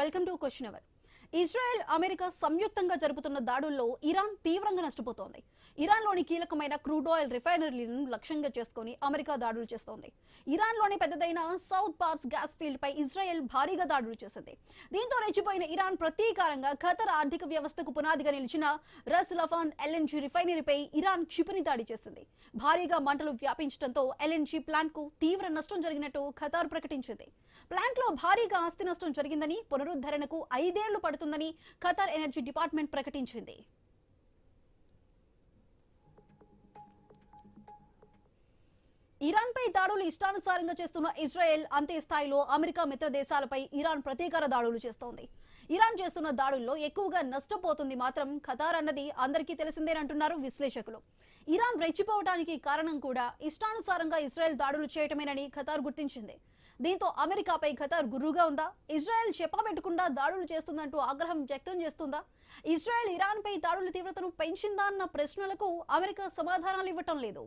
Welcome to question hour. Israel America సంయుక్తంగా జరుపుతున్న దాడుల్లో ఇరాన్ తీవ్రంగా నష్టపోతోంది. ఇరాన్లోని కీలకమైన క్రూడ్ ఆయిల్ రిఫైనరీలను లక్ష్యంగా చేసుకుని అమెరికా దాడులు చేస్తోంది. ఇరాన్లోని పెద్దదైన సౌత్ పార్స్ గ్యాస్ ఫీల్డ్ పై ఇజ్రాయెల్ భారీగా దాడులు చేసింది. దీంతో రెచ్చిపోయిన ఇరాన్ ప్రతీకారంగా ఖతర్ ఆర్థిక వ్యవస్థకు పునాదిగా నిలిచిన రస్ లఫాన్ ఎల్ఎన్జీ రిఫైనరీపై ఇరాన్ క్షిపణి దాడి చేసింది. భారీగా మంటలు వ్యాపించడంతో ఎల్ఎన్జీ ప్లాంట్ కు తీవ్ర నష్టం జరిగినట్టు ఖతార్ ప్రకటించింది. ప్లాంట్ లో భారీగా ఆస్తి నష్టం జరిగిందని, పునరుద్ధరణకు 5 ఏళ్లు పడుతుందని ఖతార్ ఎనర్జీ డిపార్ట్మెంట్ ప్రకటించింది. ఇరాన్ పై దాడులు ఇష్టానుసారంగా చేస్తున్న ఇజ్రాయెల్ అంతే స్థాయిలో అమెరికా మిత్ర దేశాలపై ఇరాన్ ప్రతీకార దాడులు చేస్తోంది. ఇరాన్ చేస్తున్న దాడుల్లో ఎక్కువగా నష్టపోతుంది మాత్రం ఖతార్ అన్నది అందరికీ తెలిసిందేనంటున్నారు విశ్లేషకులు. ఇరాన్ రెచ్చిపోవడానికి కారణం కూడా ఇష్టానుసారంగా ఇజ్రాయెల్ దాడులు చేయటమేనని ఖతార్ గుర్తించింది. దీంతో అమెరికాపై ఖతార్ గుర్రుగా ఉందా? ఇజ్రాయెల్ చెప్పబెట్టకుండా దాడులు చేస్తుందంటూ ఆగ్రహం వ్యక్తం చేస్తుందా? ఇజ్రాయెల్ ఇరాన్ పై దాడుల తీవ్రతను పెంచిందా అన్న ప్రశ్నలకు అమెరికా సమాధానాలు ఇవ్వటం లేదు.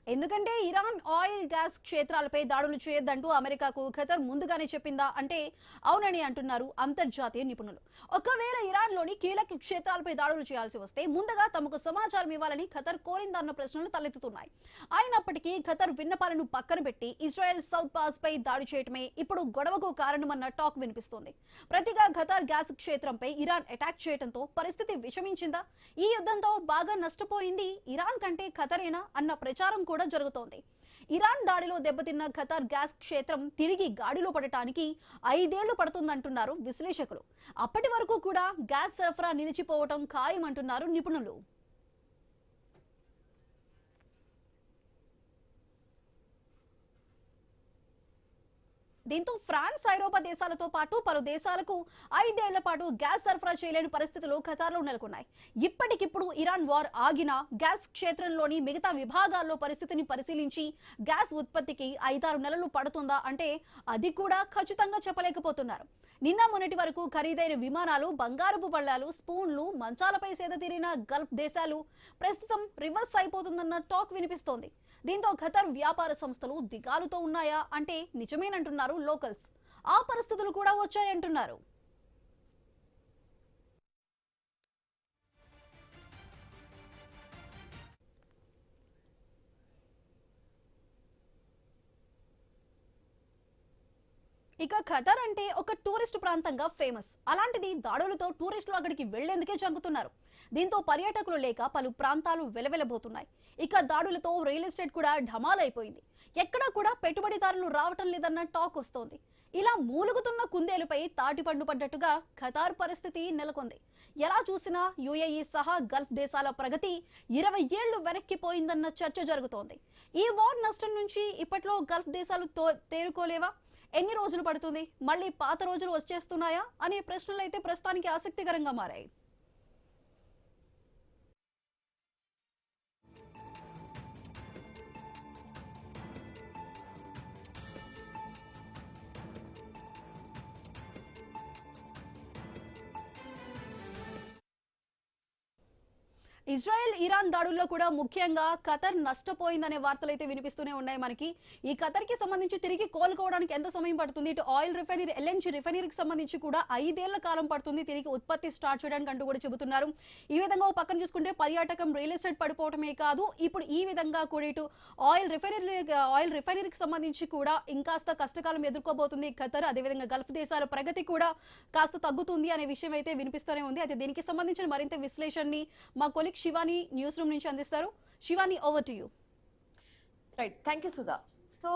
ఎందుకంటే ఇరాన్ ఆయిల్ గ్యాస్ క్షేత్రాలపై దాడులు చేయొద్దంటూ అమెరికాకు ఖతర్ ముందుగానే చెప్పిందా అంటే అవునని అంటున్నారు అంతర్జాతీయ నిపుణులు. ఒకవేళ ఇరాన్లోని కీలక క్షేత్రాలపై దాడులు చేయాల్సి వస్తే ముందుగా తమకు సమాచారం ఇవ్వాలని ఖతర్ కోరిందన్న ప్రశ్నలు తలెత్తుతున్నాయి. అయినప్పటికీ ఖతర్ విన్నపాలను పక్కన పెట్టి ఇజ్రాయెల్ సౌత్ పాస్ పై దాడి చేయటమే ఇప్పుడు గొడవకు కారణమన్న టాక్ వినిపిస్తోంది. ప్రతిగా ఖతర్ గ్యాస్ క్షేత్రంపై ఇరాన్ అటాక్ చేయడంతో పరిస్థితి విషమించిందా? ఈ యుద్ధంతో బాగా నష్టపోయింది ఇరాన్ కంటే ఖతరేనా అన్న ప్రచారం కూడా జరుగుతోంది. ఇరాన్ దాడిలో దెబ్బతిన్న ఖతార్ గ్యాస్ క్షేత్రం తిరిగి గాడిలో పడటానికి 5 ఏళ్లు పడుతుందంటున్నారు విశ్లేషకులు. అప్పటి వరకు కూడా గ్యాస్ సరఫరా నిలిచిపోవటం ఖాయమంటున్నారు నిపుణులు. దీంతో ఫ్రాన్స్, ఐరోపా దేశాలతో పాటు పలు దేశాలకు 5 ఏళ్ల పాటు గ్యాస్ సరఫరా చేయలేని పరిస్థితులు ఖతార్లో నెలకొన్నాయి. ఇప్పటికిప్పుడు ఇరాన్ వార్ ఆగినా గ్యాస్ క్షేత్రంలోని మిగతా విభాగాల్లో పరిస్థితిని పరిశీలించి గ్యాస్ ఉత్పత్తికి 5-6 నెలలు పడుతుందా అంటే అది కూడా ఖచ్చితంగా చెప్పలేకపోతున్నారు. నిన్న మొన్నటి వరకు ఖరీదైన విమానాలు, బంగారపు బళ్ళాలు, స్పూన్లు, మంచాలపై సేద తీరిన గల్ఫ్ దేశాలు ప్రస్తుతం రివర్స్ అయిపోతుందన్న టాక్ వినిపిస్తోంది. దీంతో ఖతార్ వ్యాపార సంస్థలు దిగాలుతో ఉన్నాయా అంటే నిజమేనంటున్నారు లోకల్స్. ఆ పరిస్థితులు కూడా వచ్చాయంటున్నారు. ఇక ఖతార్ అంటే ఒక టూరిస్ట్ ప్రాంతంగా ఫేమస్. అలాంటిది దాడులతో టూరిస్టులు అక్కడికి వెళ్లేందుకే జంకుతున్నారు. దీంతో పర్యాటకులు లేక పలు ప్రాంతాలు వెలవెలబోతున్నాయి. ఇక దాడులతో రియల్ ఎస్టేట్ కూడా ఢమాలైపోయింది. ఎక్కడా కూడా పెట్టుబడిదారులు రావటం లేదన్న టాక్ వస్తోంది. ఇలా మూలుగుతున్న కుందేలుపై తాటిపండు పడ్డట్టుగా ఖతార్ పరిస్థితి నెలకొంది. ఎలా చూసినా యుఏఈ సహా గల్ఫ్ దేశాల ప్రగతి 20 ఏళ్లు వెనక్కిపోయిందన్న చర్చ జరుగుతోంది. ఈ వార్ నష్టం నుంచి ఇప్పట్లో గల్ఫ్ దేశాలు తేరుకోలేవా? ఎన్ని రోజులు పడుతుంది? మళ్ళీ పాత రోజులు వచ్చేస్తున్నాయా అనే ప్రశ్నలు అయితే ప్రస్తుతానికి ఆసక్తికరంగా మారాయి. ఇజ్రాయెల్ ఇరాన్ దాడుల్లో కూడా ముఖ్యంగా ఖతర్ నష్టపోయిందనే వార్తలు అయితే వినిపిస్తూనే ఉన్నాయి మనకి. ఈ ఖతర్ కి సంబంధించి తిరిగి కోలుకోవడానికి ఎంత సమయం పడుతుంది? ఇటు ఆయిల్ రిఫైనరీ, ఎల్ఎన్జీ రిఫైనరీకి సంబంధించి కూడా 5 ఏళ్ల కాలం పడుతుంది తిరిగి ఉత్పత్తి స్టార్ట్ చేయడానికి అంటూ కూడా చెబుతున్నారు. ఈ విధంగా ఒక పక్కన చూసుకుంటే పర్యాటకం, రియల్ ఎస్టేట్ పడిపోవటమే కాదు, ఇప్పుడు ఈ విధంగా కూడా ఇటు ఆయిల్ రిఫైనరీకి సంబంధించి కూడా ఇంకాస్త కష్టకాలం ఎదుర్కోబోతుంది ఖతర్. అదేవిధంగా గల్ఫ్ దేశాల ప్రగతి కూడా కాస్త తగ్గుతుంది అనే విషయం అయితే వినిపిస్తూనే ఉంది. అయితే దీనికి సంబంధించిన మరింత విశ్లేషణని మా కొలీగ్ శివాని న్యూస్ రూమ్ నుంచి అందిస్తారు. Shivani, over to you. Right, thank you Sudha. So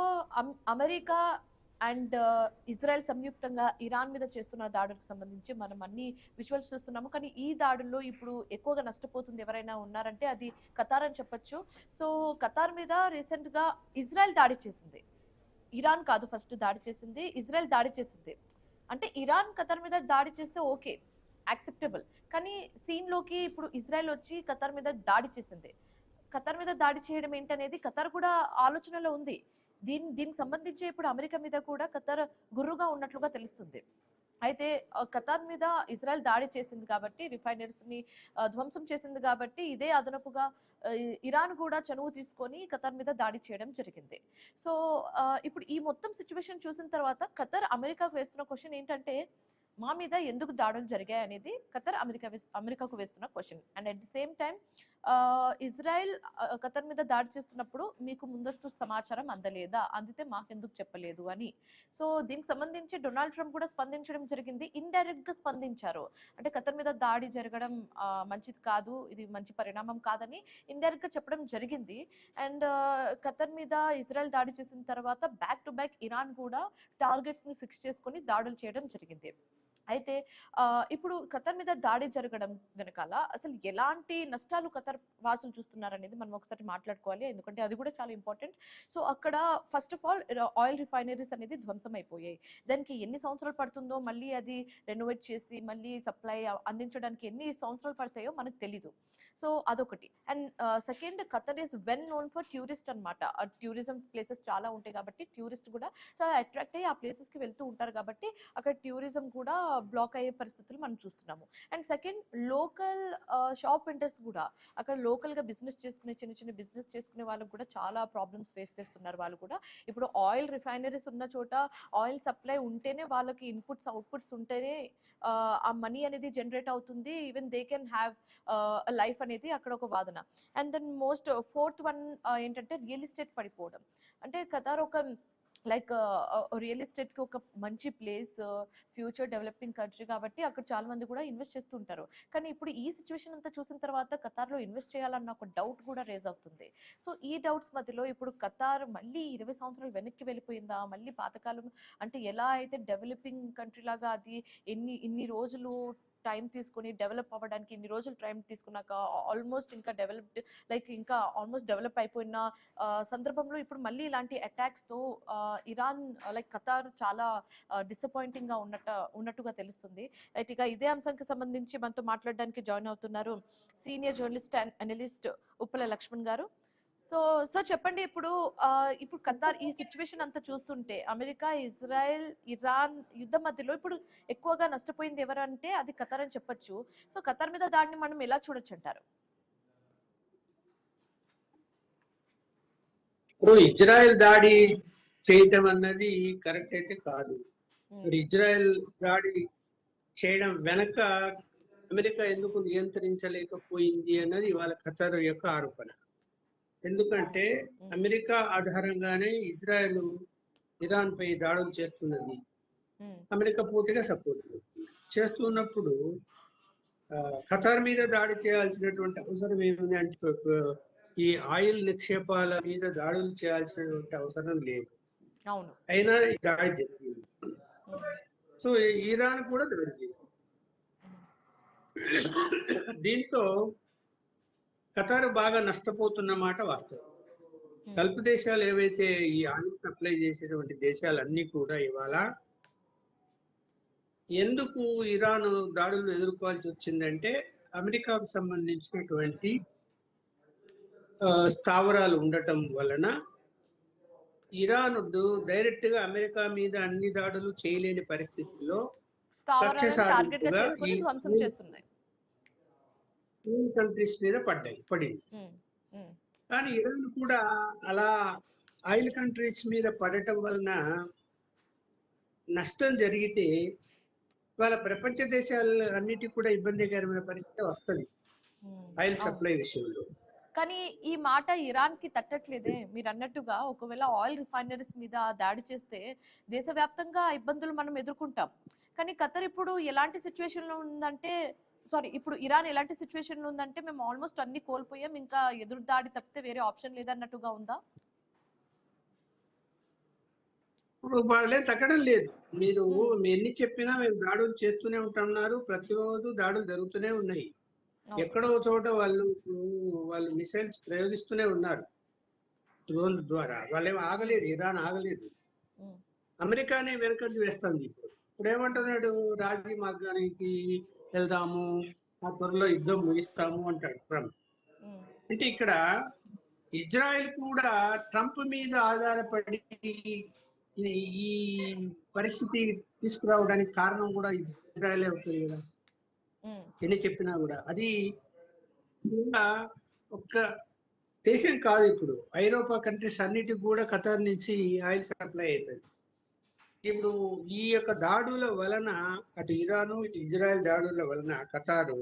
America and Israel సంయుక్తంగా ఇరాన్ మీద చేస్తున్న దాడులకు సంబంధించి మనం అన్ని విజువల్స్ చూస్తున్నాము. కానీ ఈ దాడుల్లో ఇప్పుడు ఎక్కువగా నష్టపోతుంది ఎవరైనా ఉన్నారంటే అది ఖతార్ అని చెప్పొచ్చు. సో ఖతార్ మీద రీసెంట్గా ఇజ్రాయెల్ దాడి చేసింది. ఇరాన్ కాదు ఫస్ట్ దాడి చేసింది, ఇజ్రాయెల్ దాడి చేసింది. అంటే ఇరాన్ ఖతార్ మీద దాడి చేస్తే ఓకే, యాక్సెప్టబుల్. కానీ సీన్లోకి ఇప్పుడు ఇజ్రాయెల్ వచ్చి ఖతార్ మీద దాడి చేసింది. ఖతర్ మీద దాడి చేయడం ఏంటనేది ఖతర్ కూడా ఆలోచనలో ఉంది. దీనికి సంబంధించి ఇప్పుడు అమెరికా మీద కూడా ఖతర్ గుర్రుగా ఉన్నట్లుగా తెలుస్తుంది. అయితే ఖతార్ మీద ఇజ్రాయెల్ దాడి చేసింది కాబట్టి, రిఫైనరీస్ ని ధ్వంసం చేసింది కాబట్టి, ఇదే అదనపుగా ఇరాన్ కూడా చనువు తీసుకొని ఖతార్ మీద దాడి చేయడం జరిగింది. సో ఇప్పుడు ఈ మొత్తం సిచ్యువేషన్ చూసిన తర్వాత ఖతర్ అమెరికాకు వేస్తున్న క్వశ్చన్ ఏంటంటే, మా మీద ఎందుకు దాడులు జరిగాయి అనేది ఖతర్ అమెరికాకు వేస్తున్న question. And at the same time Israel Qatar మీద దాడి చేస్తున్నప్పుడు మీకు ముందస్తు సమాచారం అందలేదా, అందితే మాకెందుకు చెప్పలేదు అని. సో దీనికి సంబంధించి డొనాల్డ్ ట్రంప్ కూడా స్పందించడం జరిగింది, ఇండైరెక్ట్ గా స్పందించారు. అంటే ఖతర్ మీద దాడి జరగడం మంచిది కాదు, ఇది మంచి పరిణామం కాదని ఇండైరెక్ట్ గా చెప్పడం జరిగింది. అండ్ ఖతర్ మీద ఇజ్రాయెల్ దాడి చేసిన తర్వాత బ్యాక్ టు బ్యాక్ ఇరాన్ కూడా టార్గెట్స్ ని ఫిక్స్ చేసుకొని దాడులు చేయడం జరిగింది. అయితే ఇప్పుడు ఖతర్ మీద దాడి జరగడం వెనకాల అసలు ఎలాంటి నష్టాలు ఖతర్ వాసులు చూస్తున్నారు అనేది మనం ఒకసారి మాట్లాడుకోవాలి, ఎందుకంటే అది కూడా చాలా ఇంపార్టెంట్. సో అక్కడ first of all oil refineries అనేది ధ్వంసం అయిపోయాయి. దానికి ఎన్ని సంవత్సరాలు పడుతుందో మళ్ళీ అది రెనోవేట్ చేసి మళ్ళీ సప్లై అందించడానికి ఎన్ని సంవత్సరాలు పడతాయో మనకు తెలీదు. సో అదొకటి. And second, Qatar is well known for tourist అనమాట. టూరిజం ప్లేసెస్ చాలా ఉంటాయి కాబట్టి టూరిస్ట్ కూడా చాలా అట్రాక్ట్ అయ్యి ఆ ప్లేసెస్కి వెళ్తూ ఉంటారు కాబట్టి అక్కడ టూరిజం కూడా బ్లాక్ అయ్యే పరిస్థితులు మనం చూస్తున్నాము. And second, local shop vendors కూడా అక్కడ లోకల్గా బిజినెస్ చేసుకునే చిన్న చిన్న బిజినెస్ చేసుకునే వాళ్ళకి కూడా చాలా ప్రాబ్లమ్స్ ఫేస్ చేస్తున్నారు. వాళ్ళు కూడా ఇప్పుడు ఆయిల్ రిఫైనరీస్ ఉన్న చోట ఆయిల్ సప్లై ఉంటేనే వాళ్ళకి ఇన్పుట్స్ అవుట్పుట్స్ ఉంటేనే ఆ మనీ అనేది జనరేట్ అవుతుంది, even they can have life అనేది అక్కడ ఒక వాదన. And then most fourth one ఏంటంటే రియల్ ఎస్టేట్ పడిపోవడం. అంటే ఖతార్ ఒక లైక్ రియల్ ఎస్టేట్ కి ఒక మంచి ప్లేస్, ఫ్యూచర్ డెవలపింగ్ కంట్రీ కాబట్టి అక్కడ చాలా మంది కూడా ఇన్వెస్ట్ చేస్తుంటారు. కానీ ఇప్పుడు ఈ సిచ్యువేషన్ అంతా చూసిన తర్వాత ఖతార్లో ఇన్వెస్ట్ చేయాలన్న ఒక డౌట్ కూడా రేజ్ అవుతుంది. సో ఈ డౌట్స్ మధ్యలో ఇప్పుడు ఖతార్ మళ్ళీ 20 సంవత్సరాలు వెనక్కి వెళ్ళిపోయిందా, మళ్ళీ పాతకాలం అంటే ఎలా అయితే డెవలపింగ్ కంట్రీ లాగా అది ఇన్ని రోజులు టైం తీసుకొని డెవలప్ అవ్వడానికి, ఇన్ని రోజులు టైం తీసుకున్నాక ఆల్మోస్ట్ ఇంకా డెవలప్డ్ లైక్ ఇంకా ఆల్మోస్ట్ డెవలప్ అయిపోయిన సందర్భంలో ఇప్పుడు మళ్ళీ ఇలాంటి అటాక్స్తో ఇరాన్ లైక్ ఖతార్ చాలా డిసప్పాయింటింగ్ గా ఉన్నట్టుగా తెలుస్తుంది. రైట్, ఇక ఇదే అంశానికి సంబంధించి మనతో మాట్లాడడానికి జాయిన్ అవుతున్నారు senior journalist and analyst Uppala Lakshman garu. So sir చెప్పండి, ఇప్పుడు ఖతార్ ఈ సిచ్యువేషన్ అంతా చూస్తుంటే అమెరికా, ఇజ్రాయెల్, ఇరాన్ యుద్ధం మధ్యలో ఇప్పుడు ఎక్కువగా నష్టపోయింది ఎవరంటే అది ఖతార్ అని చెప్పొచ్చు. సో ఖతార్ మీద దాడిని మనం ఎలా చూడొచ్చు అంటారు? ఇప్పుడు ఇజ్రాయెల్ దాడి చేయటం అన్నది కరెక్ట్ అయితే కాదు. ఇజ్రాయెల్ దాడి చేయడం వెనక అమెరికా ఎందుకు నియంత్రించలేకపోయింది అన్నది వాళ్ళ ఖతార్ యొక్క ఆరోపణ. ఎందుకంటే అమెరికా ఆధారంగానే ఇజ్రాయెల్ ఇరాన్ పై దాడులు చేస్తున్నది. అమెరికా పూర్తిగా సపోర్ట్ చేస్తున్నప్పుడు ఖతార్ మీద దాడి చేయాల్సినటువంటి అవసరం ఏముంది అంటే ఈ ఆయిల్ నిక్షేపాల మీద దాడులు చేయాల్సినటువంటి అవసరం లేదు. అయినా దాడి జరిగింది. సో ఇరాన్ కూడా దాడి చేసింది. దీంతో ఖతార్ బాగా నష్టపోతున్న మాట వాస్తవం. గల్ఫ్ దేశాలు ఏవైతే ఈ ఆయిల్ సప్లై చేసేటువంటి దేశాలన్నీ కూడా ఇవాళ ఎందుకు ఇరాన్ దాడులు ఎదుర్కోవాల్సి వచ్చిందంటే అమెరికాకు సంబంధించినటువంటి స్థావరాలు ఉండటం వలన ఇరాన్ డైరెక్ట్ గా అమెరికా మీద అన్ని దాడులు చేయలేని పరిస్థితుల్లో కంట్రీస్ మీద పడింది. కానీ ఇరాన్ కూడా అలా ఆయిల్ కంట్రీస్ మీద పడటం వలన నష్టం జరిగితే వాళ్ళ ప్రపంచ దేశాలు అన్నిటికీ కూడా ఇబ్బందికరమైన పరిస్థితి వస్తుంది ఆయిల్ సప్లై విషయంలో. కానీ ఈ మాట ఇరాన్ కి తట్టట్లేదే. మీరు అన్నట్టుగా ఒకవేళ ఆయిల్ రిఫైనరీస్ మీద దాడి చేస్తే దేశవ్యాప్తంగా ఇబ్బందులు మనం ఎదుర్కొంటాం. కానీ ఖతర్ ఇప్పుడు ఎలాంటి సిచ్యువేషన్ లో ఉందంటే, ఇప్పుడు ఇరాన్ ఎలాంటి సిచ్యువేషన్ లో ఉందంటే మేము ఆల్మోస్ట్ అన్ని కోల్పోయాం, ఇంకా ఎదురు దాడి తప్పితే వేరే ఆప్షన్ లేదన్నట్టుగా ఉందా? ఇప్పుడు వాళ్ళే తగ్గడం లేదు. మీరు ఎన్ని చెప్పినా మేము దాడులు చేస్తూనే ఉంటున్నారు, ప్రతిరోజు దాడులు జరుగుతూనే ఉన్నాయి. ఎక్కడో చోట వాళ్ళు మిసైల్స్ ప్రయోగిస్తూనే ఉన్నారు డ్రోన్ ద్వారా. వాళ్ళేం ఆగలేదు, ఇరాన్ ఆగలేదు. అమెరికానే వెనకంజ వేస్తుంది. ఇప్పుడు ఏమంటున్నాడు, రాజీ మార్గానికి వెళ్దాము, ఆ త్వరలో యుద్ధం ముగిస్తాము అంటాడు ట్రంప్. అంటే ఇక్కడ ఇజ్రాయెల్ కూడా ట్రంప్ మీద ఆధారపడి ఈ ఈ పరిస్థితి తీసుకురావడానికి కారణం కూడా ఇజ్రాయెల్ అవుతుంది కదా, ఉమ్, ఎన్ని చెప్పినా కూడా. అది కూడా ఒక్క దేశం కాదు, ఇప్పుడు ఐరోపా కంట్రీస్ అన్నిటికి కూడా ఖతార్ నుంచి ఆయిల్ సప్లై అవుతుంది. ఇప్పుడు ఈ యొక్క దాడుల వలన, అటు ఇరాను ఇటు ఇజ్రాయెల్ దాడుల వలన ఖతారు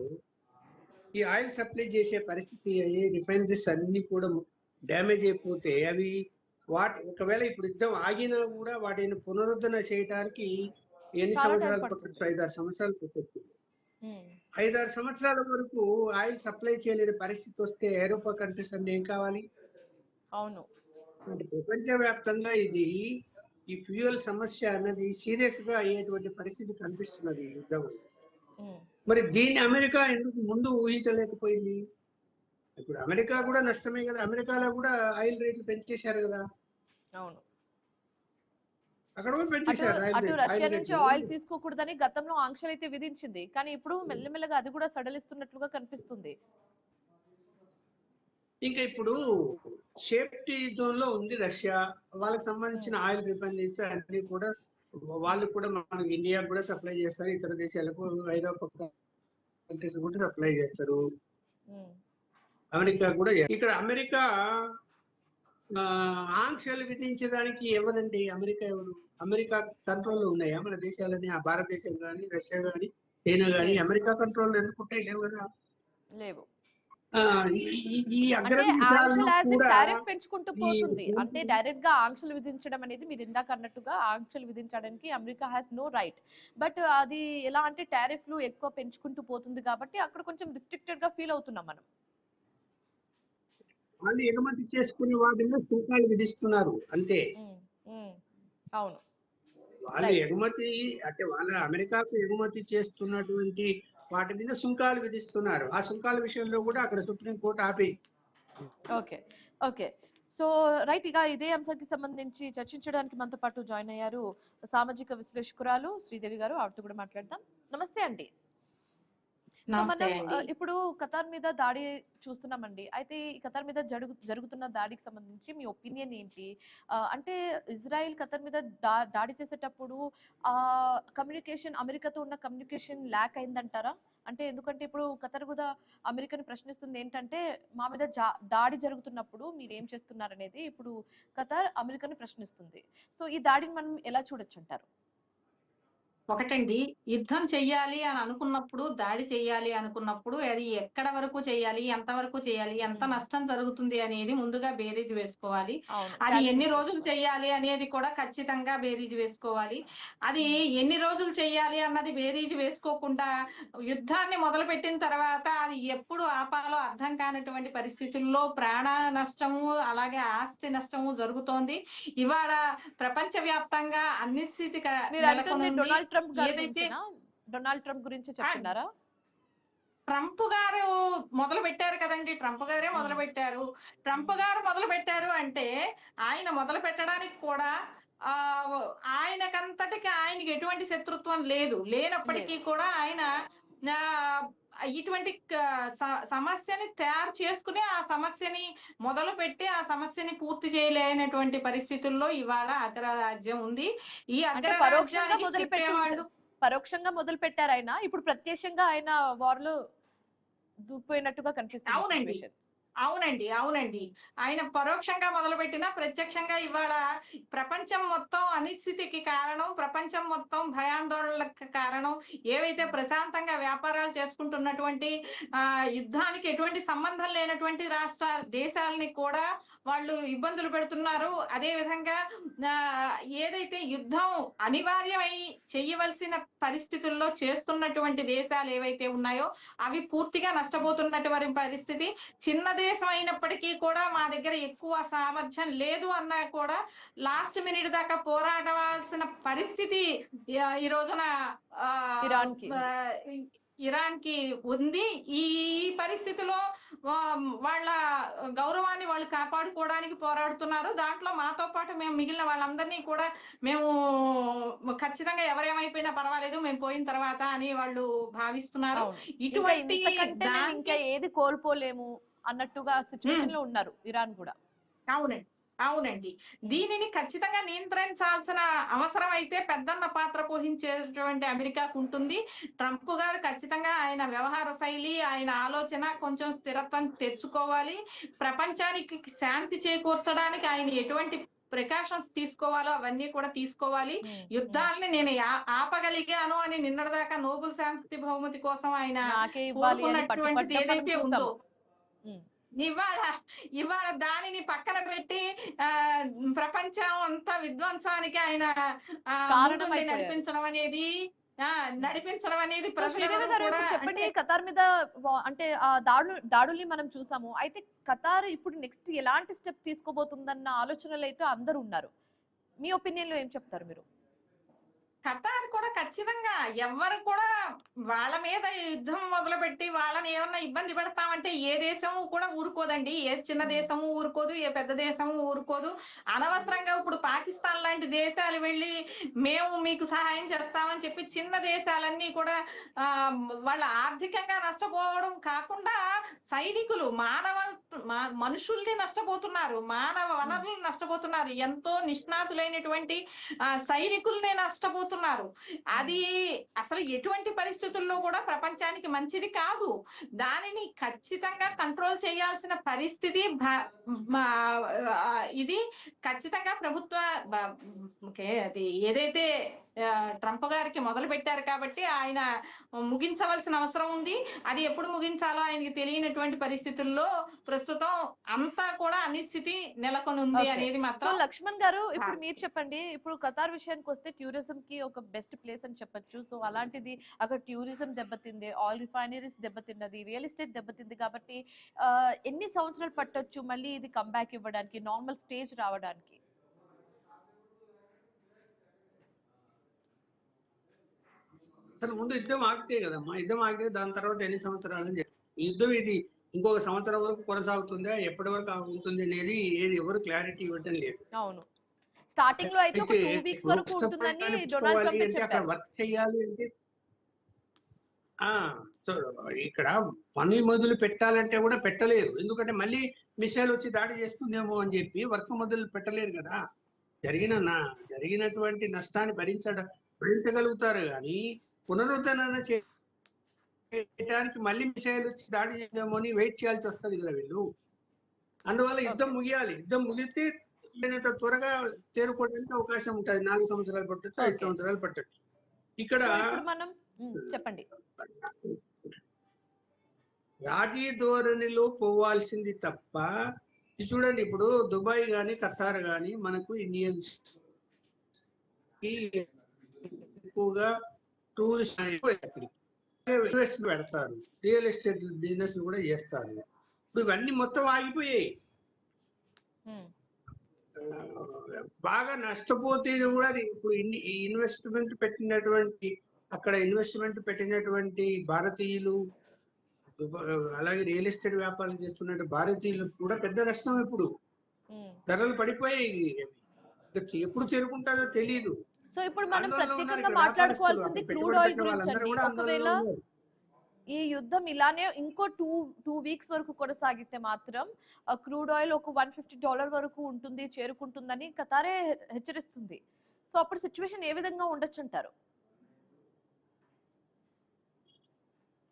ఈ ఆయిల్ సప్లై చేసే పరిస్థితి అయ్యి రిఫైనరీస్ అన్ని కూడా డ్యామేజ్ అయిపోతే అవి ఒకవేళ ఇప్పుడు యుద్ధం ఆగినా కూడా వాటిని పునరుద్ధరణ చేయడానికి ఎన్ని చాలా టైం సంవత్సరాలు పడుతుంది. పట్టొచ్చు? 5-6 సంవత్సరాలు పట్టొచ్చు. ఉమ్, 5-6 సంవత్సరాల వరకు ఆయిల్ సప్లై చేయలేని పరిస్థితి వస్తే ఐరోపా కంట్రీస్ అన్ని ఏం కావాలి? అవును. అంటే ప్రపంచవ్యాప్తంగా ఇది ఈ ఫ్యూయల్ సమస్య అన్నది సీరియస్ గా అయ్యేటువంటి పరిస్థితి కనిపిస్తున్నది ఈ యుద్ధం. ఉమ్, మరి దీన్ని అమెరికా ఎందుకు ముందు ఊహించలేకపోయింది? ఇప్పుడు అమెరికా కూడా నష్టమే కదా, అమెరికాలో కూడా ఆయిల్ రేట్లు పెంచేశారు కదా, అవును. అక్కడ కూడా అటు పెంచేశారు అటు రష్యా ఆయిల్ నుంచి రేట్లు. ఆయిల్ తీసుకోకూడదని గతంలో ఆంక్షలు అయితే విధించింది, కానీ ఇప్పుడు మెల్లమెల్లగా అది కూడా సడలిస్తున్నట్లుగా కనిపిస్తుంది. ఇంకా ఇప్పుడు సేఫ్టీ జోన్ లో ఉంది రష్యా, వాళ్ళకి సంబంధించిన ఆయిల్ రిఫైనరీస్ అన్ని కూడా వాళ్ళు కూడా మన ఇండియా కూడా సప్లై చేస్తారు, ఇతర దేశాలకు ఐరోపా కంట్రీస్ కూడా సప్లై చేస్తారు, ఉమ్, అమెరికా కూడా ఇక్కడ అమెరికా ఆంక్షలు విధించడానికి ఎవరండి? అమెరికా ఎవరు? అమెరికా కంట్రోల్లో ఉన్నాయా మన దేశాలని? ఆ భారతదేశం కానీ రష్యా కానీ చైనా కానీ లేదు, అమెరికా కంట్రోల్లో ఎందుకుంటాయి? లేవు కదా. లేవు. ఆ, ఈ అంటే అగ్రదేశాలు ఆంక్షలు యాజ్ ఇన్ కూడా టారిఫ్ పెంచుకుంటూ ఈ పోతుంది. అంటే డైరెక్ట్ గా ఆంక్షలు విధించడం అనేది మీరు ఇందాక అన్నట్టుగా ఆంక్షలు విధించడానికి America has no right. But అది ఎలా అంటే టారిఫ్లు ఎక్కువ పెంచుకుంటూ పోతుంది కాబట్టి అక్కడ కొంచెం రిస్ట్రిక్టెడ్ గా ఫీల్ అవుతున్నాం మనం. వాళ్ళు ఎగుమతి చేసుకునే వాటి మీద సుంకాలు విధిస్తున్నారు అంతే. ఉమ్, ఉమ్, అవును. వాళ్ళు రైట్. ఎగుమతి అంటే వాళ్ళ అమెరికాకు ఎగుమతి చేస్తున్నటువంటి వాటి మీద సుంకాలు విధిస్తున్నారు. ఆ సుంకాల విషయంలో కూడా అక్కడ సుప్రీంకోర్టు ఆపేసి. Okay, okay. సో రైట్, ఇక ఇదే అంశానికి సంబంధించి చర్చించడానికి మనతో పాటు జాయిన్ అయ్యారు సామాజిక విశ్లేషకురాలు శ్రీదేవి గారు. ఆవిడతో కూడా మాట్లాడదాం. నమస్తే అండి. సో నమస్తే మనం అండి. ఇప్పుడు ఖతార్ మీద దాడి చూస్తున్నామండి. అయితే ఈ ఖతార్ మీద జరుగుతున్న దాడికి సంబంధించి మీ ఒపీనియన్ ఏంటి? అంటే ఇజ్రాయెల్ ఖతార్ మీద దాడి చేసేటప్పుడు కమ్యూనికేషన్, అమెరికాతో ఉన్న కమ్యూనికేషన్ ల్యాక్ అయిందంటారా? అంటే ఎందుకంటే ఇప్పుడు ఖతార్ కూడా అమెరికాని ప్రశ్నిస్తుంది ఏంటంటే, మా మీద దాడి జరుగుతున్నప్పుడు మీరు ఏం చేస్తున్నారనేది ఇప్పుడు ఖతార్ అమెరికాని ప్రశ్నిస్తుంది. సో ఈ దాడిని మనం ఎలా చూడొచ్చు అంటారు? ఒకటండి, యుద్ధం చెయ్యాలి అని అనుకున్నప్పుడు, దాడి చెయ్యాలి అనుకున్నప్పుడు అది ఎక్కడ వరకు చేయాలి, ఎంత వరకు చేయాలి, ఎంత నష్టం జరుగుతుంది అనేది ముందుగా బేరీజు వేసుకోవాలి. అది ఎన్ని రోజులు చెయ్యాలి అనేది కూడా ఖచ్చితంగా బేరీజు వేసుకోవాలి. అది ఎన్ని రోజులు చెయ్యాలి అన్నది బేరీజు వేసుకోకుండా యుద్ధాన్ని మొదలుపెట్టిన తర్వాత అది ఎప్పుడు ఆపాలో అర్థం కానటువంటి పరిస్థితుల్లో ప్రాణ నష్టము అలాగే ఆస్తి నష్టము జరుగుతోంది. ఇవాళ ప్రపంచవ్యాప్తంగా అనిశ్చితి మీరు అంటుంది డొనాల్డ్ ట్రంప్ గారి ఏదైతే గురించేనా? డొనాల్డ్ ట్రంప్ గురించి చెప్తున్నారా? ట్రంప్ గారు మొదలు పెట్టారు కదండి, ట్రంప్ గారే మొదలు పెట్టారు. ట్రంప్ గారు మొదలు పెట్టారు అంటే ఆయన మొదలు పెట్టడానికి కూడా ఆ ఆయనకంతటికి ఆయనకి ఎటువంటి శత్రుత్వం లేనప్పటికీ కూడా ఆయన ఇటువంటి సమస్యని తయారు చేసుకుని ఆ సమస్యని మొదలు పెట్టి ఆ సమస్యని పూర్తి చేయలేనటువంటి పరిస్థితుల్లో ఇవాళ అగ్రరాజ్యం ఉంది. ఈ అగ్రరాజ్యానికి చెప్పేవాళ్ళు పరోక్షంగా మొదలు పెట్టారు ఆయన, ఇప్పుడు ప్రత్యక్షంగా ఆయన వార్లో దూకిపోయినట్టుగా కనిపిస్తుంది. అవునండి. ఆయన పరోక్షంగా మొదలుపెట్టినా ప్రత్యక్షంగా ఇవాళ ప్రపంచం మొత్తం అనిశ్చితికి కారణం, ప్రపంచం మొత్తం భయాందోళనలకు కారణం, ఏవైతే ప్రశాంతంగా వ్యాపారాలు చేసుకుంటున్నటువంటి యుద్ధానికి ఎటువంటి సంబంధం లేనటువంటి దేశాలని కూడా వాళ్ళు ఇబ్బందులు పెడుతున్నారు. అదే విధంగా ఏదైతే యుద్ధం అనివార్యమై చేయవలసిన పరిస్థితుల్లో చేస్తున్నటువంటి దేశాలు ఏవైతే ఉన్నాయో అవి పూర్తిగా నష్టపోతున్నటువంటి పరిస్థితి. చిన్న దేశం అయినప్పటికీ కూడా మా దగ్గర ఎక్కువ సామర్థ్యం లేదు అన్నా కూడా లాస్ట్ మినిట్ దాకా పోరాడవలసిన పరిస్థితి ఈ రోజున ఇరాన్ కి ఉంది. ఈ పరిస్థితిలో వాళ్ళ గౌరవాన్ని వాళ్ళు కాపాడుకోవడానికి పోరాడుతున్నారు. దాంట్లో మాతో పాటు మేము మిగిలిన వాళ్ళందరినీ కూడా మేము ఖచ్చితంగా ఎవరేమైపోయినా పర్వాలేదు మేము పోయిన తర్వాత అని వాళ్ళు భావిస్తున్నారు. ఇటువంటి ఇంకా ఏది కోల్పోలేము అన్నట్టుగా సిచ్యువేషన్ లో ఉన్నారు ఇరాన్ కూడా. అవునండి. అవునండి. దీనిని ఖచ్చితంగా నియంత్రించాల్సిన అవసరం అయితే పెద్దన్న పాత్ర పోషించేటువంటి అమెరికాకు ఉంటుంది. ట్రంప్ గారు ఖచ్చితంగా ఆయన వ్యవహార శైలి, ఆయన ఆలోచన కొంచెం స్థిరత్వం తెచ్చుకోవాలి. ప్రపంచానికి శాంతి చేకూర్చడానికి ఆయన ఎటువంటి ప్రికాషన్స్ తీసుకోవాలో అవన్నీ కూడా తీసుకోవాలి. యుద్ధాల్ని నేను ఆపగలిగాను అని నిన్నటిదాకా నోబెల్ శాంతి బహుమతి కోసం ఆయన నాకే ఇవ్వాలి అని కోరుకున్నటువంటిది పట్టుపట్టడం మనం ఏదైతే చూసాము. ఉందో ఇవాళ ఇవాళ దానిని పక్కన పెట్టి ఆ ప్రపంచం అంతా విధ్వంసానికి ఆయన ముందుండి కారణమైపోయారు. నడిపించడం అనేది సో శ్రీదేవి గారు కూడా ఇప్పుడు చెప్పండి, అంటే ఖతార్ మీద అంటే ఆ దాడుల్ని మనం చూసాము. అయితే ఖతార్ ఇప్పుడు నెక్స్ట్ ఎలాంటి స్టెప్ తీసుకోబోతుందన్న ఆలోచనలు అయితే అందరూ ఉన్నారు. మీ ఒపీనియన్ లో ఏం చెప్తారు మీరు? ఖతార్ కూడా ఖచ్చితంగా ఎవ్వరు కూడా వాళ్ళ మీద యుద్ధం మొదలుపెట్టి వాళ్ళని ఏమన్నా ఇబ్బంది పెడతామంటే ఏ దేశము కూడా ఊరుకోదండి. ఏ చిన్న దేశము ఊరుకోదు, ఏ పెద్ద దేశము ఊరుకోదు. అనవసరంగా ఇప్పుడు పాకిస్తాన్ లాంటి దేశాలు వెళ్ళి మేము మీకు సహాయం చేస్తామని చెప్పి చిన్న దేశాలన్నీ కూడా ఆ వాళ్ళ ఆర్థికంగా నష్టపోవడం కాకుండా సైనికులు మనుషుల్ని నష్టపోతున్నారు, మానవ వనరులు నష్టపోతున్నారు, ఎంతో నిష్ణాతులైనటువంటి సైనికుల్ని నష్టపోతున్నారు. అది అసలు ఎటువంటి పరిస్థితుల్లో కూడా ప్రపంచానికి మంచిది కాదు. దానిని ఖచ్చితంగా కంట్రోల్ చేయాల్సిన పరిస్థితి ఇది ఖచ్చితంగా ప్రభుత్వ అది ఏదైతే ట్రంప్ గారికి మొదలు పెట్టారు కాబట్టి ఆయన ముగించవలసిన అవసరం ఉంది. అది ఎప్పుడు ముగించాలో ఆయనకి తెలియనటువంటి పరిస్థితుల్లో ప్రస్తుతం అంతా కూడా అనిశ్చితి నెలకొని ఉంది అనేది మాత్రం. లక్ష్మణ్ గారు ఇప్పుడు మీరు చెప్పండి, ఇప్పుడు ఖతార్ విషయానికి వస్తే టూరిజం కి ఒక బెస్ట్ ప్లేస్ అని చెప్పొచ్చు. సో అలాంటిది అక్కడ టూరిజం దెబ్బతింది, ఆయిల్ రిఫైనరీస్ దెబ్బతిన్నది, రియల్ ఎస్టేట్ దెబ్బతింది కాబట్టి ఎన్ని సంవత్సరాలు పట్టొచ్చు మళ్ళీ ఇది కంబ్యాక్ ఇవ్వడానికి, నార్మల్ స్టేజ్ రావడానికి? అసలు ముందు యుద్ధం ఆగితే కదమ్మా, యుద్ధం ఆగితే దాని తర్వాత ఎన్ని సంవత్సరాలు అని చెప్పి యుద్ధం ఇది ఇంకొక సంవత్సరం వరకు కొనసాగుతుందా, ఎప్పటి వరకు ఉంటుంది అనేది ఏది ఎవరు క్లారిటీ ఇవ్వడం లేదు. అవును, స్టార్టింగ్ లో అయితే ఒక 2 వీక్స్ వరకు ఉంటుందని డొనాల్డ్ ట్రంప్ అంటే అక్కడ చెప్పారు. వర్క్ చేయాలి అంటే సో ఇక్కడ పని మొదలు పెట్టాలంటే కూడా పెట్టలేరు. ఎందుకంటే మళ్ళీ మిసైల్ వచ్చి దాడి చేస్తుందేమో అని చెప్పి వర్క్ మొదలు పెట్టలేరు కదా. జరిగినటువంటి నష్టాన్ని భరించగలుగుతారు కానీ పునరుద్ధరణ చేయడానికి మళ్ళీ మిసైల్ వచ్చి దాడి చేద్దామో అని వెయిట్ చేయాల్సి వస్తుంది కదా వీళ్ళు. అందువల్ల యుద్ధం ముగియాలి. యుద్ధం ముగితే వీళ్ళంత త్వరగా తేరుకోవడానికి అవకాశం ఉంటుంది. 4 సంవత్సరాలు పట్టొచ్చు, 5 సంవత్సరాలు పట్టొచ్చు. ఇక్కడ మనం చెప్పండి, రాజీ ధోరణిలో పోవాల్సింది తప్ప చూడండి, ఇప్పుడు దుబాయ్ గాని ఖతార్ గాని మనకు ఇండియన్స్ కి ఎక్కువగా టూరిస్ట్ ఇన్వెస్ట్ పెడతారు, రియల్ ఎస్టేట్ బిజినెస్ కూడా చేస్తారు. ఇప్పుడు ఇవన్నీ మొత్తం ఆగిపోయాయి. బాగా నష్టపోతే కూడా ఇప్పుడు ఇన్వెస్ట్మెంట్ పెట్టినటువంటి అక్కడ ఇన్వెస్ట్మెంట్ పెట్టినటువంటి భారతీయులు, అలాగే రియల్ ఎస్టేట్ వ్యాపారం చేస్తున్న భారతీయులు కూడా పెద్ద నష్టం. ఇప్పుడు ధరలు పడిపోయాయి, ఎప్పుడు చేరుకుంటారో తెలియదు. సో ఇప్పుడు మనం ప్రత్యేకంగా మాట్లాడుకోవాల్సింది క్రూడ్ ఆయిల్ గురించి అండి. ఒకవేళ ఈ యుద్ధం ఇలానే ఇంకో 2 వీక్స్ వరకు కొనసాగితే మాత్రం క్రూడ్ ఆయిల్ ఒక $150 వరకు ఉంటుంది, చేరుకుంటుందని ఖతారే హెచ్చరిస్తుంది. సో అప్పుడు సిచ్యువేషన్ ఏ విధంగా ఉండొచ్చు అంటారు?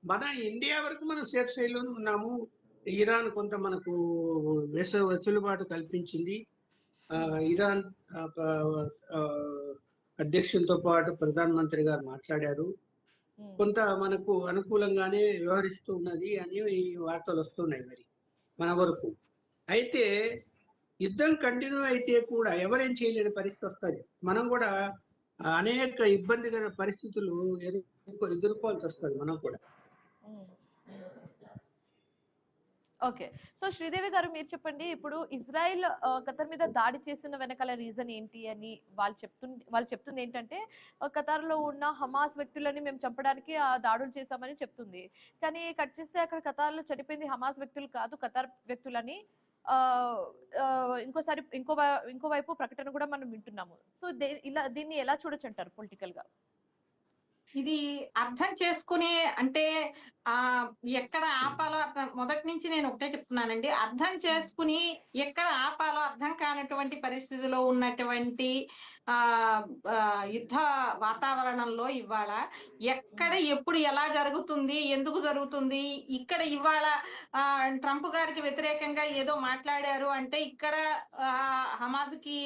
మన ఇండియా వరకు మనం సేఫ్ సైడ్ లోనే ఉన్నాము. ఇరాన్ కొంత మనకు వెసులుబాటు కల్పించింది. ఇరాన్ అధ్యక్షులతో పాటు ప్రధానమంత్రి గారు మాట్లాడారు. కొంత మనకు అనుకూలంగానే వ్యవహరిస్తూ ఉన్నది అని వార్తలు వస్తున్నాయి మరి మన వరకు. అయితే యుద్ధం కంటిన్యూ అయితే కూడా ఎవరేం చేయలేని పరిస్థితి వస్తుంది. మనం కూడా అనేక ఇబ్బందికర పరిస్థితులు ఎదుర్కోవాల్సి వస్తుంది మనం కూడా. ఓకే, సో శ్రీదేవి గారు మీరు చెప్పండి, ఇప్పుడు ఇజ్రాయెల్ ఖతార్ మీద దాడి చేసిన వెనకాల రీజన్ ఏంటి అని వాళ్ళు చెప్తుంది ఏంటంటే ఖతార్ లో ఉన్న హమాస్ వ్యక్తులని మేము చంపడానికి ఆ దాడులు చేశామని చెప్తుంది. కానీ కట్ చేస్తే అక్కడ ఖతార్ లో చనిపోయింది హమాస్ వ్యక్తులు కాదు, ఖతార్ వ్యక్తులని ఇంకో వైపు ప్రకటన కూడా మనం వింటున్నాము. సో దీన్ని ఎలా చూడొచ్చు అంటారు పొలిటికల్ గా? ఇది అర్థం చేసుకునే అంటే ఆ ఎక్కడ ఆపాలో మొదటి నుంచి నేను ఒకటే చెప్తున్నానండి. అర్థం చేసుకుని ఎక్కడ ఆపాలో అర్థం కానటువంటి పరిస్థితిలో ఉన్నటువంటి యుద్ధ వాతావరణంలో ఇవాళ ఎక్కడ ఎప్పుడు ఎలా జరుగుతుంది, ఎందుకు జరుగుతుంది, ఇక్కడ ఇవాళ ట్రంప్ గారికి వ్యతిరేకంగా ఏదో మాట్లాడారు అంటే ఇక్కడ హమాజ్కి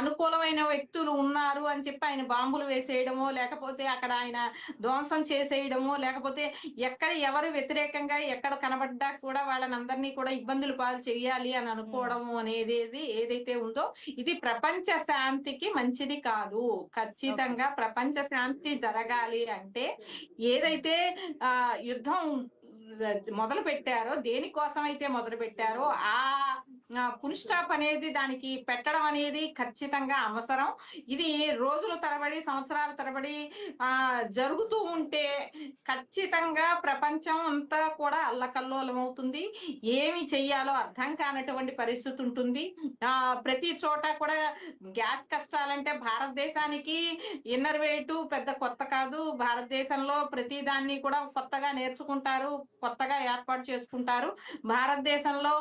అనుకూలమైన వ్యక్తులు ఉన్నారు అని చెప్పి ఆయన బాంబులు వేసేయడమో, లేకపోతే అక్కడ ఆయన ధ్వంసం చేసేయడమో, లేకపోతే ఎక్కడ ఎవరు వ్యతిరేకంగా ఎక్కడ కనబడ్డా కూడా వాళ్ళనందరినీ కూడా ఇబ్బందులు పాలు చేయాలి అని అనుకోవడము అనేది ఏదైతే ఉందో ఇది ప్రపంచ శాంతికి మంచిది కాదు. ఖచ్చితంగా ప్రపంచ శాంతి జరగాలి అంటే ఏదైతే యుద్ధం మొదలు పెట్టారో, దేనికోసం అయితే మొదలు పెట్టారో ఆ ఫుల్ స్టాప్ అనేది దానికి పెట్టడం అనేది ఖచ్చితంగా అవసరం. ఇది రోజుల తరబడి సంవత్సరాల తరబడి జరుగుతూ ఉంటే ఖచ్చితంగా ప్రపంచం అంతా కూడా అల్లకల్లోలం అవుతుంది. ఏమి చెయ్యాలో అర్థం కానటువంటి పరిస్థితి ఉంటుంది. ప్రతి చోట కూడా గ్యాస్ కష్టాలంటే భారతదేశానికి ఇన్నర్ వెయిట్ పెద్ద కొత్త కాదు. భారతదేశంలో ప్రతి దాన్ని కూడా కొత్తగా నేర్చుకుంటారు, కొత్తగా ఏర్పాటు చేసుకుంటారు. భారతదేశంలో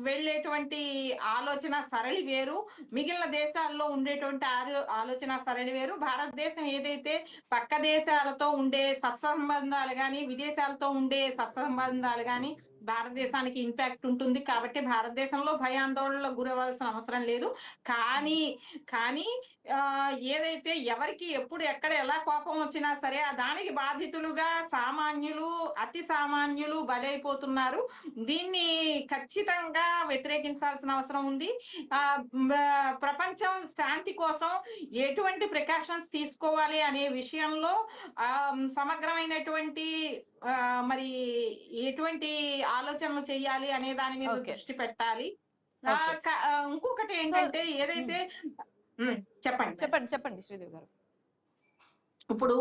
వెళ్ళేటువంటి ఆలోచన సరళి వేరు, మిగిలిన దేశాల్లో ఉండేటువంటి ఆలోచన సరళి వేరు. భారతదేశం ఏదైతే పక్క దేశాలతో ఉండే సత్సంబంధాలు కానీ, విదేశాలతో ఉండే సత్సంబంధాలు కానీ భారతదేశానికి ఇంపాక్ట్ ఉంటుంది. కాబట్టి భారతదేశంలో భయాందోళనలకు గురవ్వాల్సిన అవసరం లేదు. కానీ ఏదైతే ఎవరికి ఎప్పుడు ఎక్కడ ఎలా కోపం వచ్చినా సరే దానికి బాధితులుగా సామాన్యులు, అతి సామాన్యులు బలైపోతున్నారు. దీన్ని ఖచ్చితంగా వ్యతిరేకించాల్సిన అవసరం ఉంది. ప్రపంచం శాంతి కోసం ఎటువంటి ప్రికాషన్స్ తీసుకోవాలి అనే విషయంలో సమగ్రమైనటువంటి మరి ఎటువంటి ఆలోచనలు చేయాలి అనే దాని మీద దృష్టి పెట్టాలి. ఇంకొకటి ఏంటంటే ఏదైతే చెప్పండి శ్రీదేవి గారు. ఇప్పుడు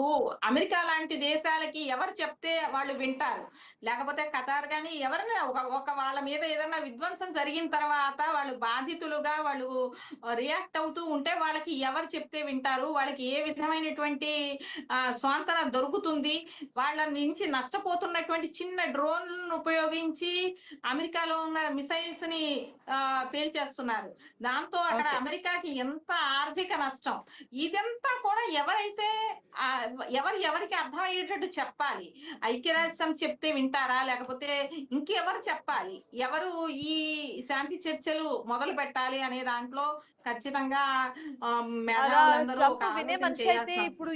అమెరికా లాంటి దేశాలకి ఎవరు చెప్తే వాళ్ళు వింటారు, లేకపోతే ఖతార్ కానీ ఎవరైనా ఒక వాళ్ళ మీద ఏదైనా విధ్వంసం జరిగిన తర్వాత వాళ్ళు బాధితులుగా వాళ్ళు రియాక్ట్ అవుతూ ఉంటే వాళ్ళకి ఎవరు చెప్తే వింటారు, వాళ్ళకి ఏ విధమైనటువంటి స్వాంతన దొరుకుతుంది. వాళ్ళ నుంచి నష్టపోతున్నటువంటి చిన్న డ్రోన్లను ఉపయోగించి అమెరికాలో ఉన్న మిసైల్స్ ని పేల్చేస్తున్నారు. దాంతో అక్కడ అమెరికాకి ఎంత ఆర్థిక నష్టం. ఇదంతా కూడా ఎవరికి అర్థమయ్యేటట్టు చెప్పాలి. ఐక్యరాజ్యం చెప్తే వింటారా, లేకపోతే ఇంకెవరు చెప్పాలి, ఎవరు ఈ శాంతి చర్చలు మొదలు పెట్టాలి అనే దాంట్లో ఖచ్చితంగా వినే మనిషి అయితే ఇప్పుడు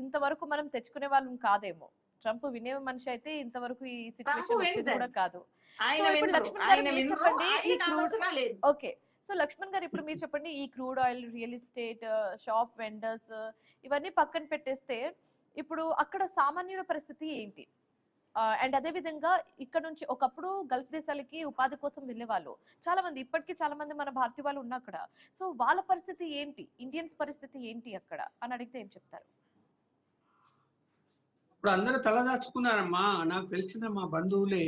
ఇంతవరకు మనం తెచ్చుకునే వాళ్ళం కాదేమో. ట్రంప్ వినే మనిషి అయితే ఇంతవరకు ఈ సిచ్యువేషన్ వచ్చేది కూడా కాదు. లక్ష్మణ్ గారు మీరు చెప్పండి. ఓకే, సో లక్ష్మణ్ గారు ఇప్పుడు మీరు చెప్పండి, ఈ crude oil, real estate, shop vendors ఇవన్నీ పక్కన పెట్టేస్తే ఇప్పుడు అక్కడ సామాన్యుల పరిస్థితి ఏంటి? అండ్ అదే విధంగా ఇక్కడ నుంచి ఒకప్పుడు గల్ఫ్ దేశాలకి ఉపాధి కోసం వెళ్ళే వాళ్ళు చాలా మంది, ఇప్పటికీ చాలా మంది మన భారతీయ వాళ్ళు ఉన్నా అక్కడ. సో వాళ్ళ పరిస్థితి ఏంటి, ఇండియన్స్ పరిస్థితి ఏంటి అక్కడ అని అడిగితే ఏం చెప్తారు? ఇప్పుడు అందరూ తలదాచుకున్నారమ్మా. నాకు తెలిసిన మా బంధువులే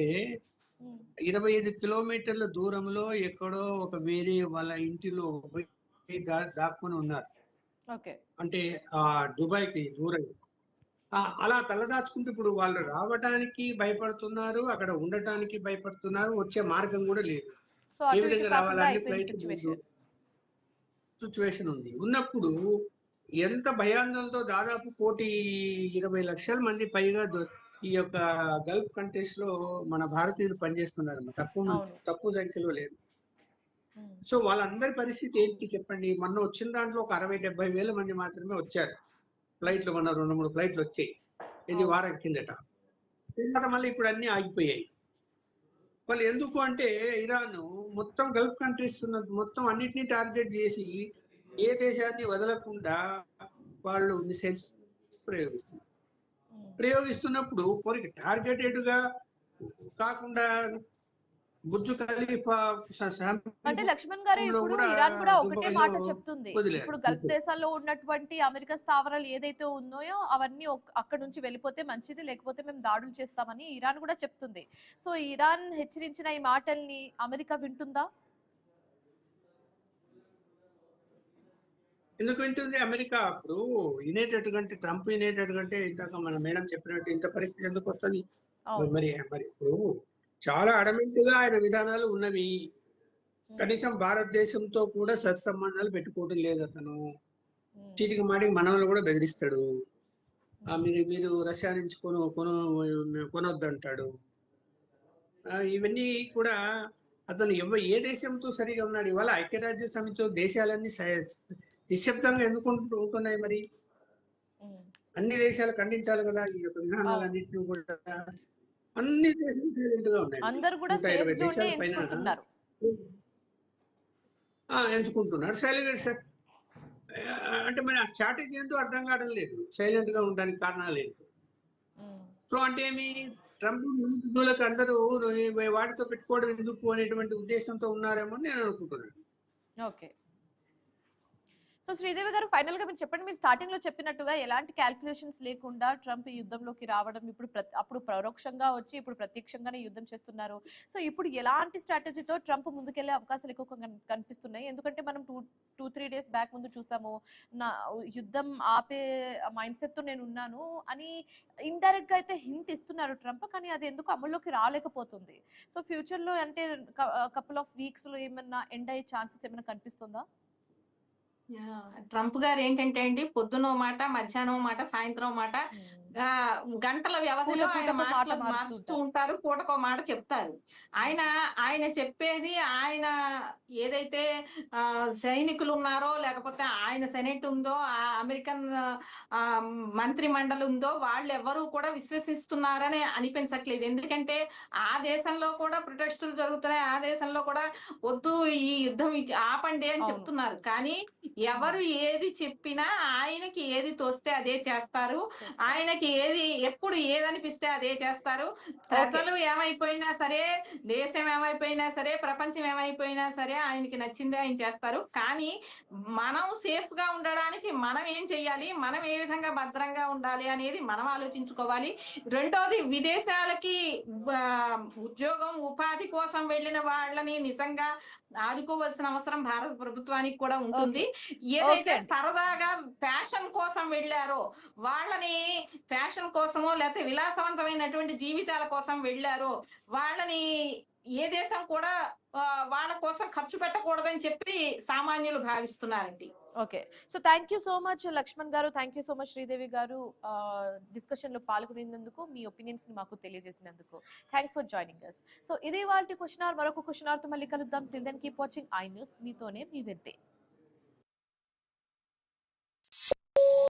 25 కిలోమీటర్ల దూరంలో ఎక్కడో ఒక వేరే వాళ్ళ ఇంటిలో దాక్కుని ఉన్నారు. అంటే దుబాయ్కి దూరంగా. అలా తలదాచుకుంటూ ఇప్పుడు వాళ్ళు రావడానికి భయపడుతున్నారు, అక్కడ ఉండటానికి భయపడుతున్నారు, వచ్చే మార్గం కూడా లేదు. ఏ విధంగా రావాలని ఫ్లైట్ సిచ్యువేషన్ ఉంది. ఉన్నప్పుడు ఎంత భయాందోళనతో దాదాపు 1,20,00,000 మంది పైగా ఈ యొక్క గల్ఫ్ కంట్రీస్ లో మన భారతీయులు పనిచేస్తున్నారు. తక్కువ సంఖ్యలో లేదు. సో వాళ్ళందరి పరిస్థితి ఏంటి చెప్పండి? మొన్న వచ్చిన దాంట్లో ఒక 60-70 వేల మంది మాత్రమే వచ్చారు ఫ్లైట్లు. మొన్న 2-3 ఫ్లైట్లు వచ్చాయి, ఇది వారం కిందట. మళ్ళీ ఇప్పుడు అన్ని ఆగిపోయాయి. వాళ్ళు ఎందుకు అంటే ఇరాన్ మొత్తం గల్ఫ్ కంట్రీస్ మొత్తం అన్నిటినీ టార్గెట్ చేసి ఏ దేశాన్ని వదలకుండా వాళ్ళు మిసైల్స్ ప్రయోగిస్తున్నప్పుడు కొరికి టార్గెటెడ్ గా కాకుండా బుర్జ్ ఖలీఫా అంటే లక్ష్మణ్ గారు ఇప్పుడు ఇరాన్ కూడా ఒకటే మాట చెప్తుంది, ఇప్పుడు గల్ఫ్ దేశాల్లో ఉన్నటువంటి అమెరికా స్థావరాలు ఏదైతే ఉన్నాయో అవన్నీ అక్కడ నుంచి వెళ్ళిపోతే మంచిది, లేకపోతే మేము దాడులు చేస్తామని ఇరాన్ కూడా చెప్తుంది. సో ఇరాన్ హెచ్చరించిన ఈ మాటల్ని అమెరికా వింటుందా? ఎందుకు వింటుంది అమెరికా? అప్పుడు వినేటట్టుగంటే ట్రంప్ వినేటట్టుగంటే ఇందాక మన మేడం చెప్పినట్టు ఇంత పరిస్థితి ఎందుకు వస్తది? అవును. మరి మరి ఇప్పుడు చాలా అడమెంట్‌గా ఆయన విధానాలు ఉన్నవి. ఉమ్, కనీసం భారతదేశంతో కూడా సత్సంబంధాలు పెట్టుకోవడం లేదతను. ఉమ్, చీటికి మాటికి మనల్ని కూడా బెదిరిస్తాడు. ఉమ్, మీరు మీరు రష్యా నుంచి కొనొద్దంటాడు. ఇవన్నీ కూడా అతను ఏ దేశంతో సరిగా ఉన్నాడు? ఇవాళ ఐక్యరాజ్య సమితితో దేశాలన్నీ నిశ్శబ్దంగా ఎందుకు ఉంటున్నాయి మరి? ఉమ్. అన్ని దేశాలు ఖండించాలి కదా! ఈ యొక్క అవును. విధానాలన్నిటిని కూడా. అన్ని దేశాలు సైలెంట్‌గా ఉన్నాయి మరి. అందరూ కూడా సేఫ్ 120 జోన్ నే దేశాల పైన ఎంచుకుంటున్నారు. ఎంచుకుంటున్నారు. అంటే మరి ఆ స్ట్రాటజీ ఏంటో అర్థం కావడం లేదు. సైలెంట్‌గా ఉండడానికి కారణాలేంటి? ఉమ్, సో అంటే ట్రంప్ నిందితులకు అందరూ వాడితో పెట్టుకోవడం ఎందుకు అనేటువంటి ఉద్దేశంతో ఉన్నారేమో అని నేను అనుకుంటున్నాను. ఓకే. సో శ్రీదేవి గారు, ఫైనల్ గా మీరు చెప్పండి. మీరు స్టార్టింగ్ లో చెప్పినట్టుగా ఎలాంటి క్యాల్కులేషన్స్ లేకుండా ట్రంప్ ఈ యుద్ధంలోకి రావడం, ఇప్పుడు అప్పుడు పరోక్షంగా వచ్చి ఇప్పుడు ప్రత్యక్షంగానే యుద్ధం చేస్తున్నారు. సో ఇప్పుడు ఎలాంటి స్ట్రాటజీతో ట్రంప్ ముందుకెళ్లే అవకాశాలు ఎక్కువ కనిపిస్తున్నాయి? ఎందుకంటే మనం 2-3 డేస్ బ్యాక్ ముందు చూసాము, నా యుద్ధం ఆపే మైండ్ సెట్ తో నేను ఉన్నాను అని ఇండైరెక్ట్ గా అయితే హింట్ ఇస్తున్నారు ట్రంప్, కానీ అది ఎందుకు అమల్లోకి రాలేకపోతుంది. సో ఫ్యూచర్ లో అంటే కపుల్ ఆఫ్ వీక్స్ లో ఏమన్నా ఎండ్ అయ్యే ఛాన్సెస్ ఏమైనా కనిపిస్తుందా? ట్రంప్ గారు ఏంటంటే అండి, పొద్దునో మాట, మధ్యాహ్నం మాట, సాయంత్రం మాట, గంటల వ్యవధిలో ఆయన పూటకో మాట మాటలు మారుస్తూ మారుస్తూ ఉంటారు. ఉంటారు. పూటకో మాట చెప్తారు. ఆయన ఆయన చెప్పేది, ఆయన ఏదైతే సైనికులు ఉన్నారో, లేకపోతే ఆయన సెనెట్ ఉందో, ఆ అమెరికన్ మంత్రి మండలి ఉందో, వాళ్ళెవ్వరూ కూడా విశ్వసిస్తున్నారని అనిపించట్లేదు. ఎందుకంటే ఆ దేశంలో కూడా ప్రొటెస్టులు జరుగుతున్నాయి. ఆ దేశంలో కూడా వద్దు, ఈ యుద్ధం ఆపండి అని అవును. చెప్తున్నారు. కానీ ఎవరు ఏది చెప్పినా ఆయనకి ఏది తోస్తే అదే చేస్తారు. ఆయనకి ఎప్పుడు ఏదనిపిస్తే అదే చేస్తారు. ప్రజలు ఏమైపోయినా సరే, దేశం ఏమైపోయినా సరే, ప్రపంచం ఏమైపోయినా సరే, ఆయనకి నచ్చిందే ఆయన చేస్తారు. కానీ మనం సేఫ్ గా ఉండడానికి మనం ఏం చెయ్యాలి, మనం ఏ విధంగా భద్రంగా ఉండాలి అనేది మనం ఆలోచించుకోవాలి. రెండోది, విదేశాలకి ఉద్యోగం, ఉపాధి కోసం వెళ్ళిన వాళ్ళని నిజంగా ఆదుకోవాల్సిన అవసరం భారత ప్రభుత్వానికి కూడా ఉంటుంది. ఏదైతే ఓకే అండి. సరదాగా ఫ్యాషన్ కోసం వెళ్ళారో, వాళ్ళని ఫ్యాషన్ కోసమో లేకపోతే విలాసవంతమైనటువంటి జీవితాల కోసం వెళ్ళారో, వాళ్ళని ఏ దేశం కూడా వాళ్ళ కోసం ఖర్చు పెట్టకూడదని చెప్పి సామాన్యులు భావిస్తున్నారండి. Okay. So thank you so much Lakshman garu, thank you so much Sridevi garu, discussion లో పాల్గొనేందుకు, మీ ఒపీనియన్స్ ని మాకు తెలియజేసినందుకు. Thanks for joining us. So ఇది ఇవాల్టి క్వశ్చన్ అవర్. మరొక క్వశ్చన్ అవర్ తో మళ్ళీ కలుద్దాం. Till then keep watching I News. మీతోనే మీ వెద్దే.